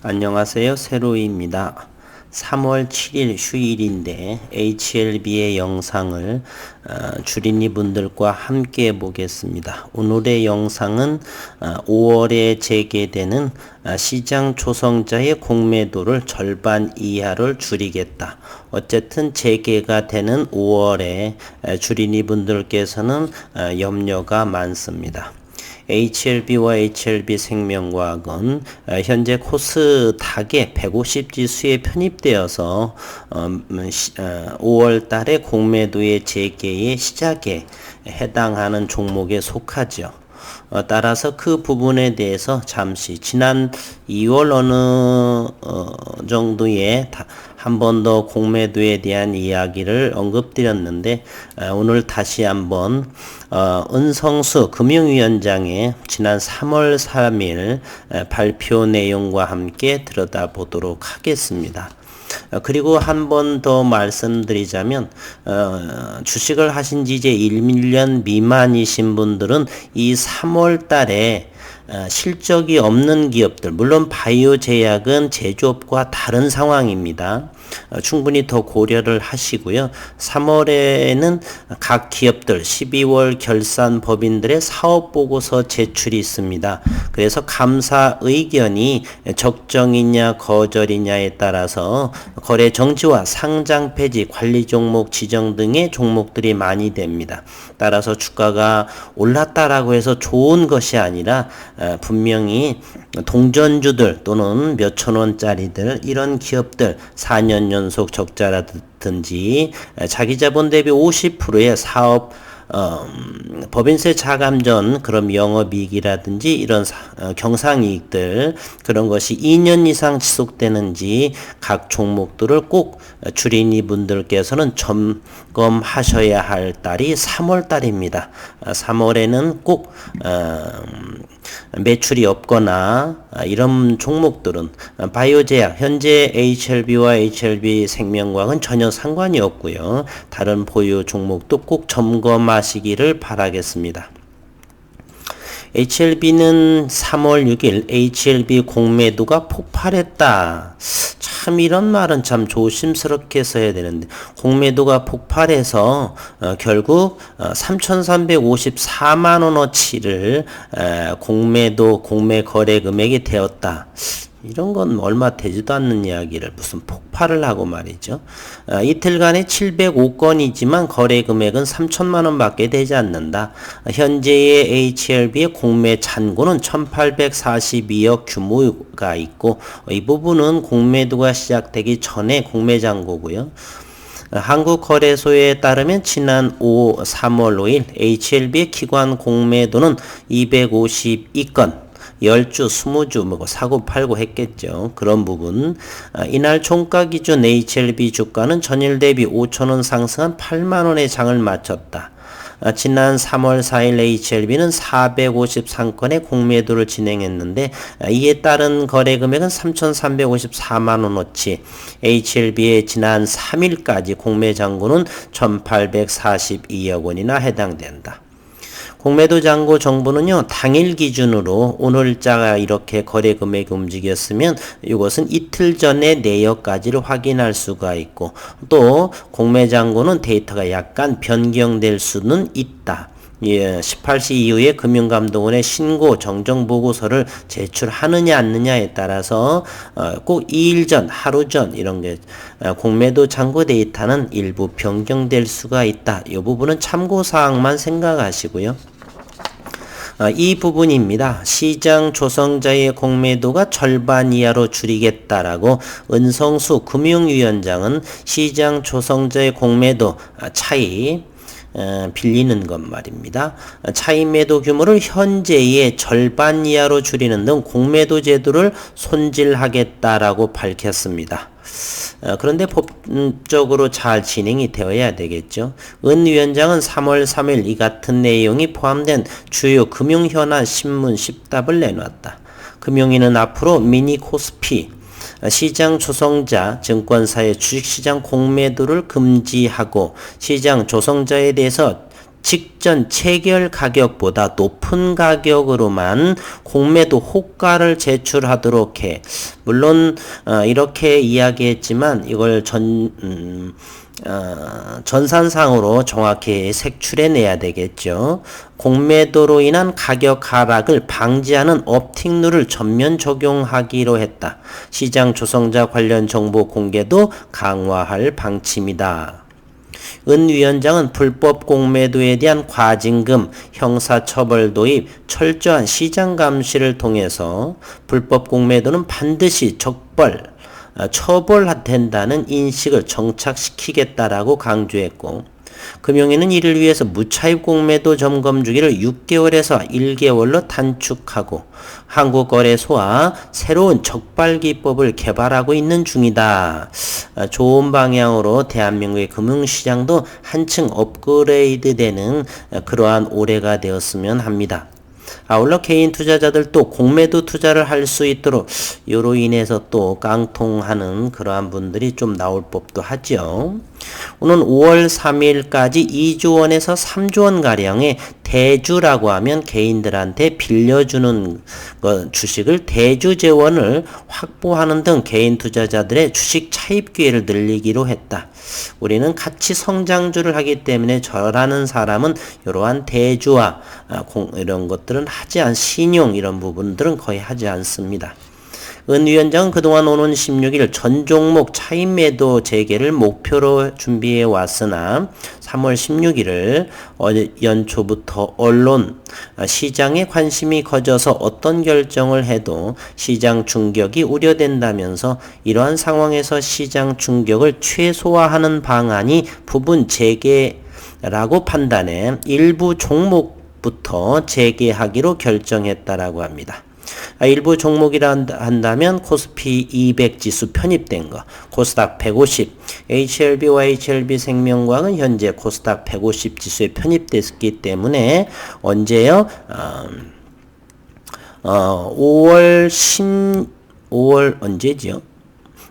안녕하세요. 세로이입니다. 3월 7일 휴일인데 HLB의 영상을 주린이 분들과 함께 보겠습니다. 오늘의 영상은 5월에 재개되는 시장 조성자의 공매도를 절반 이하로 줄이겠다. 어쨌든 재개가 되는 5월에 주린이 분들께서는 염려가 많습니다. HLB와 HLB생명과학은 현재 코스닥의 150 지수에 편입되어서 5월 달에 공매도의 재개의 시작에 해당하는 종목에 속하죠. 따라서 그 부분에 대해서 잠시 지난 2월 어느 정도에 한 번 더 공매도에 대한 이야기를 언급드렸는데 오늘 다시 한번 은성수 금융위원장의 지난 3월 3일 발표 내용과 함께 들여다보도록 하겠습니다. 그리고 한 번 더 말씀드리자면 주식을 하신 지 이제 1년 미만이신 분들은 이 3월 달에 실적이 없는 기업들, 물론 바이오 제약은 제조업과 다른 상황입니다. 충분히 더 고려를 하시고요. 3월에는 각 기업들 12월 결산 법인들의 사업 보고서 제출이 있습니다. 그래서 감사 의견이 적정이냐 거절이냐에 따라서 거래 정지와 상장 폐지, 관리 종목 지정 등의 종목들이 많이 됩니다. 따라서 주가가 올랐다라고 해서 좋은 것이 아니라 분명히 동전주들 또는 몇천 원짜리들 이런 기업들 4년 연속 적자라든지 자기 자본 대비 50%의 사업 법인세 차감 전 그런 영업이익이라든지 이런 경상이익들 그런 것이 2년 이상 지속되는지 각 종목들을 꼭 주린이 분들께서는 점검하셔야 할 달이 3월 달입니다. 3월에는 꼭 매출이 없거나 이런 종목들은 바이오제약 현재 HLB와 HLB생명과학은 전혀 상관이 없고요. 다른 보유 종목도 꼭 점검하시기를 바라겠습니다. HLB는 3월 6일 HLB 공매도가 폭발했다. 참 이런 말은 참 조심스럽게 써야 되는데 공매도가 폭발해서 결국 3,354만 원어치를 공매도 공매 거래 금액이 되었다. 이런 건 얼마 되지도 않는 이야기를 무슨 폭발을 하고 말이죠. 이틀간에 705건이지만 거래 금액은 3천만 원밖에 되지 않는다. 현재의 HLB의 공매 잔고는 1842억 규모가 있고 이 부분은 공매도가 시작되기 전에 공매 잔고고요. 한국거래소에 따르면 지난 3월 5일 HLB의 기관 공매도는 252건 10주, 20주 뭐 사고 팔고 했겠죠. 그런 부분. 이날 종가 기준 HLB 주가는 전일 대비 5,000원 상승한 8만원의 장을 마쳤다. 지난 3월 4일 HLB는 453건의 공매도를 진행했는데 이에 따른 거래 금액은 3,354만 원어치. HLB의 지난 3일까지 공매 잔고는 1,842억 원이나 해당된다. 공매도 잔고 정보는요, 당일 기준으로 오늘자가 이렇게 거래 금액이 움직였으면 이것은 이틀 전의 내역까지를 확인할 수가 있고 또 공매 잔고는 데이터가 약간 변경될 수는 있다. 18시 이후에 금융감독원의 신고 정정 보고서를 제출하느냐 않느냐에 따라서 꼭 2일 전, 하루 전 이런 게 공매도 잔고 데이터는 일부 변경될 수가 있다. 이 부분은 참고사항만 생각하시고요. 이 부분입니다. 시장 조성자의 공매도가 절반 이하로 줄이겠다라고 은성수 금융위원장은 시장 조성자의 공매도 차이 빌리는 것 말입니다. 차익 매도 규모를 현재의 절반 이하로 줄이는 등 공매도 제도를 손질하겠다라고 밝혔습니다. 그런데 법적으로 잘 진행이 되어야 되겠죠. 은 위원장은 3월 3일 이 같은 내용이 포함된 주요 금융현안 신문 10답을 내놨다. 금융위는 앞으로 미니 코스피 시장 조성자 증권사의 주식시장 공매도를 금지하고 시장 조성자에 대해서 직전 체결 가격보다 높은 가격으로만 공매도 호가를 제출하도록 해. 물론 이렇게 이야기했지만 이걸 전산상으로 정확히 색출해내야 되겠죠. 공매도로 인한 가격 하락을 방지하는 업팅 룰을 전면 적용하기로 했다. 시장 조성자 관련 정보 공개도 강화할 방침이다. 은 위원장은 불법 공매도에 대한 과징금, 형사처벌 도입, 철저한 시장 감시를 통해서 불법 공매도는 반드시 처벌된다는 인식을 정착시키겠다라고 강조했고, 금융위는 이를 위해서 무차입 공매도 점검 주기를 6개월에서 1개월로 단축하고 한국거래소와 새로운 적발기법을 개발하고 있는 중이다. 좋은 방향으로 대한민국의 금융시장도 한층 업그레이드되는 그러한 올해가 되었으면 합니다. 아울러 개인 투자자들도 공매도 투자를 할 수 있도록 이로 인해서 또 깡통하는 그러한 분들이 좀 나올 법도 하죠. 오는 5월 3일까지 2조 원에서 3조 원 가량의 대주라고 하면 개인들한테 빌려주는 주식을 대주 재원을 확보하는 등 개인 투자자들의 주식 차입 기회를 늘리기로 했다. 우리는 같이 성장주를 하기 때문에 저라는 사람은 이러한 대주와 이런 것들은 하지 않, 신용 이런 부분들은 거의 하지 않습니다. 은 위원장은 그동안 오는 16일 전 종목 차입 매도 재개를 목표로 준비해 왔으나 3월 16일을 연초부터 언론, 시장에 관심이 커져서 어떤 결정을 해도 시장 충격이 우려된다면서 이러한 상황에서 시장 충격을 최소화하는 방안이 부분 재개라고 판단해 일부 종목부터 재개하기로 결정했다라고 합니다. 일부 종목이라 한다면 코스피 200 지수 편입된 거, 코스닥 150, HLB와 HLB생명과학은 현재 코스닥 150 지수에 편입됐기 때문에 언제요? 5월 언제지요?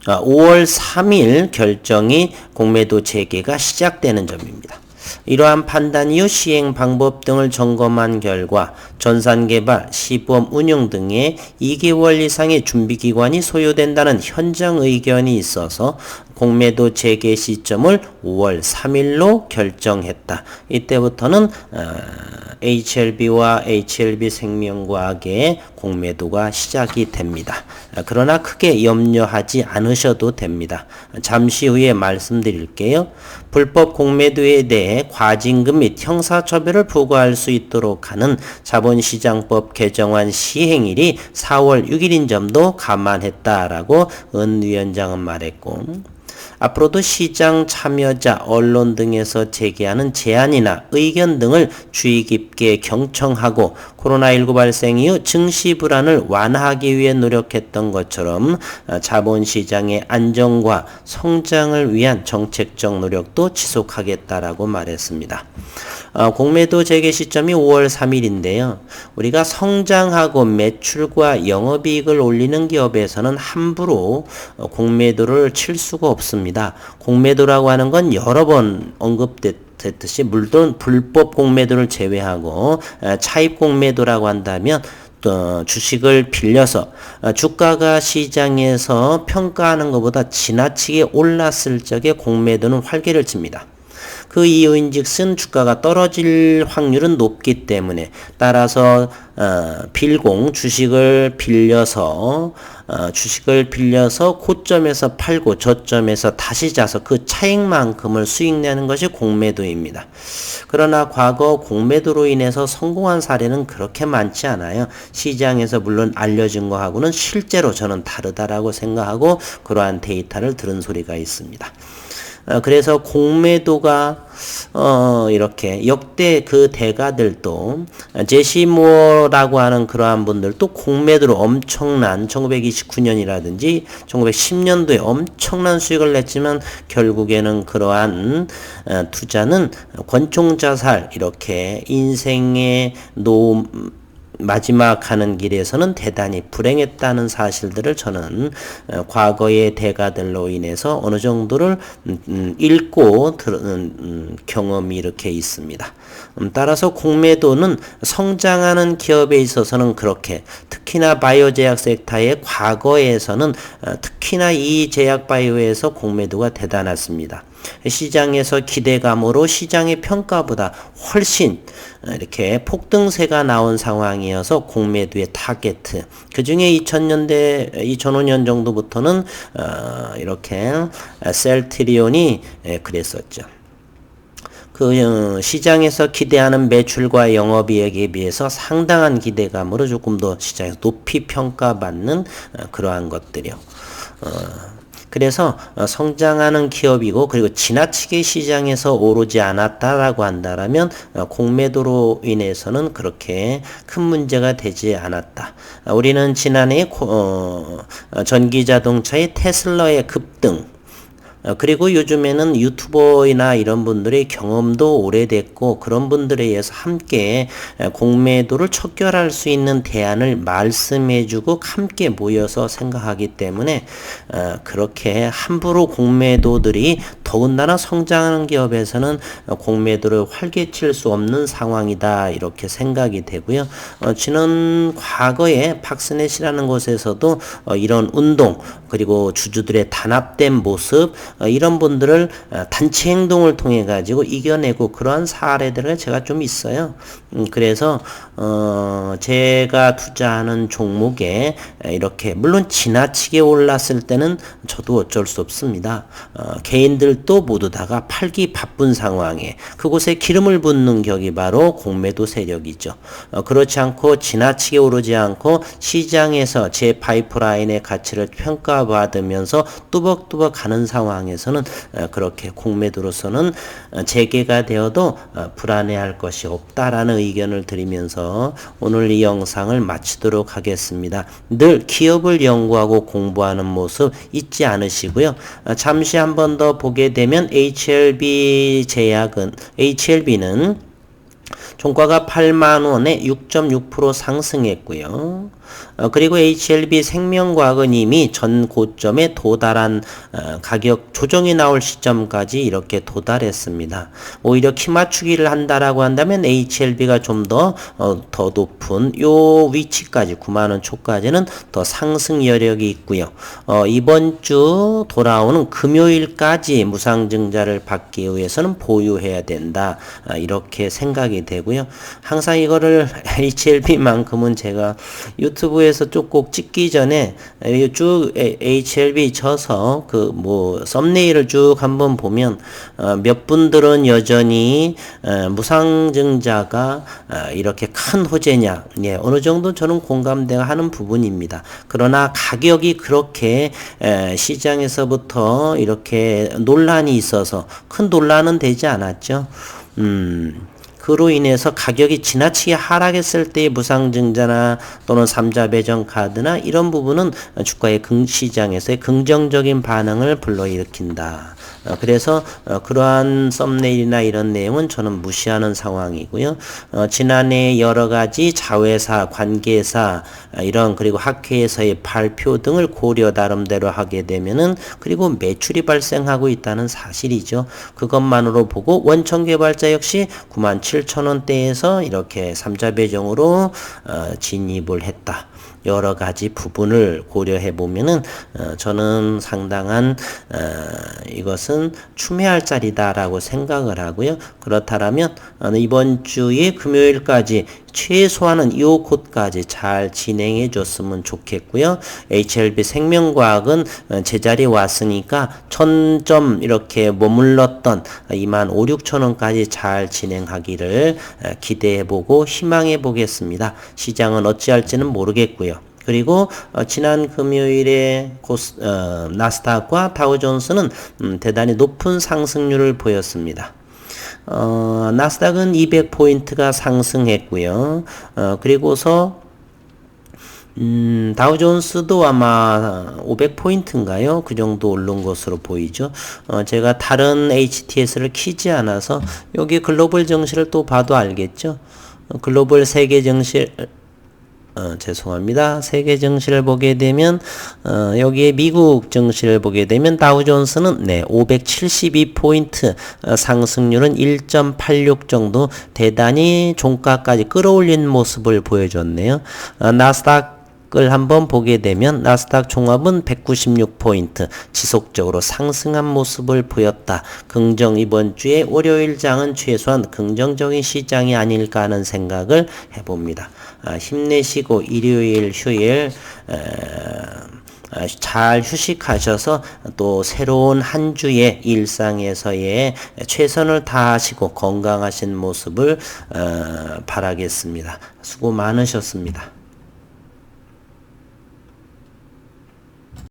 5월 3일 결정이 공매도 재개가 시작되는 점입니다. 이러한 판단 이후 시행 방법 등을 점검한 결과 전산개발, 시범 운용 등의 2개월 이상의 준비기간이 소요된다는 현장 의견이 있어서 공매도 재개 시점을 5월 3일로 결정했다. 이때부터는 HLB와 HLB생명과학의 공매도가 시작이 됩니다. 그러나 크게 염려하지 않으셔도 됩니다. 잠시 후에 말씀드릴게요. 불법 공매도에 대해 과징금 및 형사처벌을 부과할 수 있도록 하는 자본시장법 개정안 시행일이 4월 6일인 점도 감안했다라고 은 위원장은 말했고, 앞으로도 시장 참여자, 언론 등에서 제기하는 제안이나 의견 등을 주의 깊게 경청하고 코로나19 발생 이후 증시 불안을 완화하기 위해 노력했던 것처럼 자본시장의 안정과 성장을 위한 정책적 노력도 지속하겠다라고 말했습니다. 공매도 재개 시점이 5월 3일인데요. 우리가 성장하고 매출과 영업이익을 올리는 기업에서는 함부로 공매도를 칠 수가 없습니다. 공매도라고 하는 건 여러 번 언급됐듯이 물론 불법 공매도를 제외하고 차입 공매도라고 한다면 주식을 빌려서 주가가 시장에서 평가하는 것보다 지나치게 올랐을 적에 공매도는 활개를 칩니다. 그 이유인즉슨 주가가 떨어질 확률은 높기 때문에 따라서 주식을 빌려서 고점에서 팔고 저점에서 다시 자서 그 차익만큼을 수익 내는 것이 공매도입니다. 그러나 과거 공매도로 인해서 성공한 사례는 그렇게 많지 않아요. 시장에서 물론 알려진 거하고는 실제로 저는 다르다라고 생각하고 그러한 데이터를 들은 소리가 있습니다. 그래서 공매도가 이렇게 역대 그 대가들도 제시 무어라고 하는 그러한 분들도 공매도로 엄청난 1929년이라든지 1910년도에 엄청난 수익을 냈지만 결국에는 그러한 투자는 권총자살 이렇게 인생의 마지막 가는 길에서는 대단히 불행했다는 사실들을 저는 과거의 대가들로 인해서 어느 정도를 읽고 들은 경험이 이렇게 있습니다. 따라서 공매도는 성장하는 기업에 있어서는 그렇게, 특히나 바이오 제약 섹터의 과거에서는 특히나 이 제약 바이오에서 공매도가 대단했습니다. 시장에서 기대감으로 시장의 평가보다 훨씬 이렇게 폭등세가 나온 상황이어서 공매도의 타겟, 그 중에 2000년대 2005년 정도부터는 이렇게 셀트리온이 그랬었죠. 그 시장에서 기대하는 매출과 영업이익에 비해서 상당한 기대감으로 조금 더 시장에서 높이 평가받는 그러한 것들이요. 그래서 성장하는 기업이고, 그리고 지나치게 시장에서 오르지 않았다라고 한다라면 공매도로 인해서는 그렇게 큰 문제가 되지 않았다. 우리는 지난해 전기자동차의 테슬라의 급등, 그리고 요즘에는 유튜버이나 이런 분들의 경험도 오래됐고, 그런 분들에 의해서 함께 공매도를 척결할 수 있는 대안을 말씀해주고 함께 모여서 생각하기 때문에 그렇게 함부로 공매도들이, 더군다나 성장하는 기업에서는 공매도를 활개칠 수 없는 상황이다, 이렇게 생각이 되고요. 지난 과거에 박스넷이라는 곳에서도 이런 운동, 그리고 주주들의 단합된 모습, 이런 분들을 단체 행동을 통해 가지고 이겨내고 그러한 사례들이 제가 좀 있어요. 그래서 제가 투자하는 종목에 이렇게, 물론 지나치게 올랐을 때는 저도 어쩔 수 없습니다. 개인들도 모두 다가 팔기 바쁜 상황에 그곳에 기름을 붓는 격이 바로 공매도 세력이죠. 그렇지 않고 지나치게 오르지 않고 시장에서 제 파이프라인의 가치를 평가받으면서 뚜벅뚜벅 가는 상황에서는 그렇게 공매도로서는 재개가 되어도 불안해할 것이 없다라는 의견을 드리면서 오늘 이 영상을 마치도록 하겠습니다. 늘 기업을 연구하고 공부하는 모습 잊지 않으시고요. 잠시 한 번 더 보게 되면 HLB는 종가가 8만원에 6.6% 상승했고요. 그리고 HLB 생명과학은 이미 전 고점에 도달한 가격 조정이 나올 시점까지 이렇게 도달했습니다. 오히려 키 맞추기를 한다라고 한다면 HLB가 좀 더 높은 요 위치까지 9만원 초까지는 더 상승 여력이 있고요. 이번 주 돌아오는 금요일까지 무상증자를 받기 위해서는 보유해야 된다, 이렇게 생각이 되고요. 항상 이거를 HLB만큼은 제가 유튜브에서 쭉 꼭 찍기 전에 쭉 HLB 쳐서 썸네일을 쭉 한번 보면 몇 분들은 여전히 무상증자가 이렇게 큰 호재냐, 어느 정도 저는 공감대가 하는 부분입니다. 그러나 가격이 그렇게 시장에서부터 이렇게 논란이 있어서 큰 논란은 되지 않았죠. 그로 인해서 가격이 지나치게 하락했을 때의 무상증자나 또는 3자 배정 카드나 이런 부분은 주가의 시장에서의 긍정적인 반응을 불러일으킨다. 그래서 그러한 썸네일이나 이런 내용은 저는 무시하는 상황이고요. 지난해 여러 가지 자회사, 관계사 이런, 그리고 학회에서의 발표 등을 고려 나름대로 하게 되면은, 그리고 매출이 발생하고 있다는 사실이죠. 그것만으로 보고 원청개발자 역시 97,000원대에서 이렇게 3자 배정으로 진입을 했다. 여러 가지 부분을 고려해 보면은 저는 상당한 이것은 추매할 자리다라고 생각을 하고요. 그렇다면 이번 주에 금요일까지 최소한은 이 곳까지 잘 진행해 줬으면 좋겠고요. HLB 생명과학은 제자리에 왔으니까 1000점 이렇게 머물렀던 25,000~26,000원까지 잘 진행하기를 기대해 보고 희망해 보겠습니다. 시장은 어찌할지는 모르겠고요. 그리고 지난 금요일에 나스닥과 다우존스는 대단히 높은 상승률을 보였습니다. 나스닥은 200포인트가 상승했고요. 그리고서 다우존스도 아마 500포인트인가요? 그 정도 오른 것으로 보이죠. 제가 다른 HTS를 키지 않아서 여기 글로벌 증시를 또 봐도 알겠죠. 글로벌 세계 증시 죄송합니다. 세계 증시를 보게 되면 여기에 미국 증시를 보게 되면 다우존스는 572포인트 상승률은 1.86 정도 대단히 종가까지 끌어올린 모습을 보여줬네요. 나스닥을 한번 보게 되면 나스닥 종합은 196포인트 지속적으로 상승한 모습을 보였다. 이번 주에 월요일 장은 최소한 긍정적인 시장이 아닐까 하는 생각을 해봅니다. 힘내시고 일요일 휴일 잘 휴식하셔서 또 새로운 한 주의 일상에서의 최선을 다하시고 건강하신 모습을 바라겠습니다. 수고 많으셨습니다.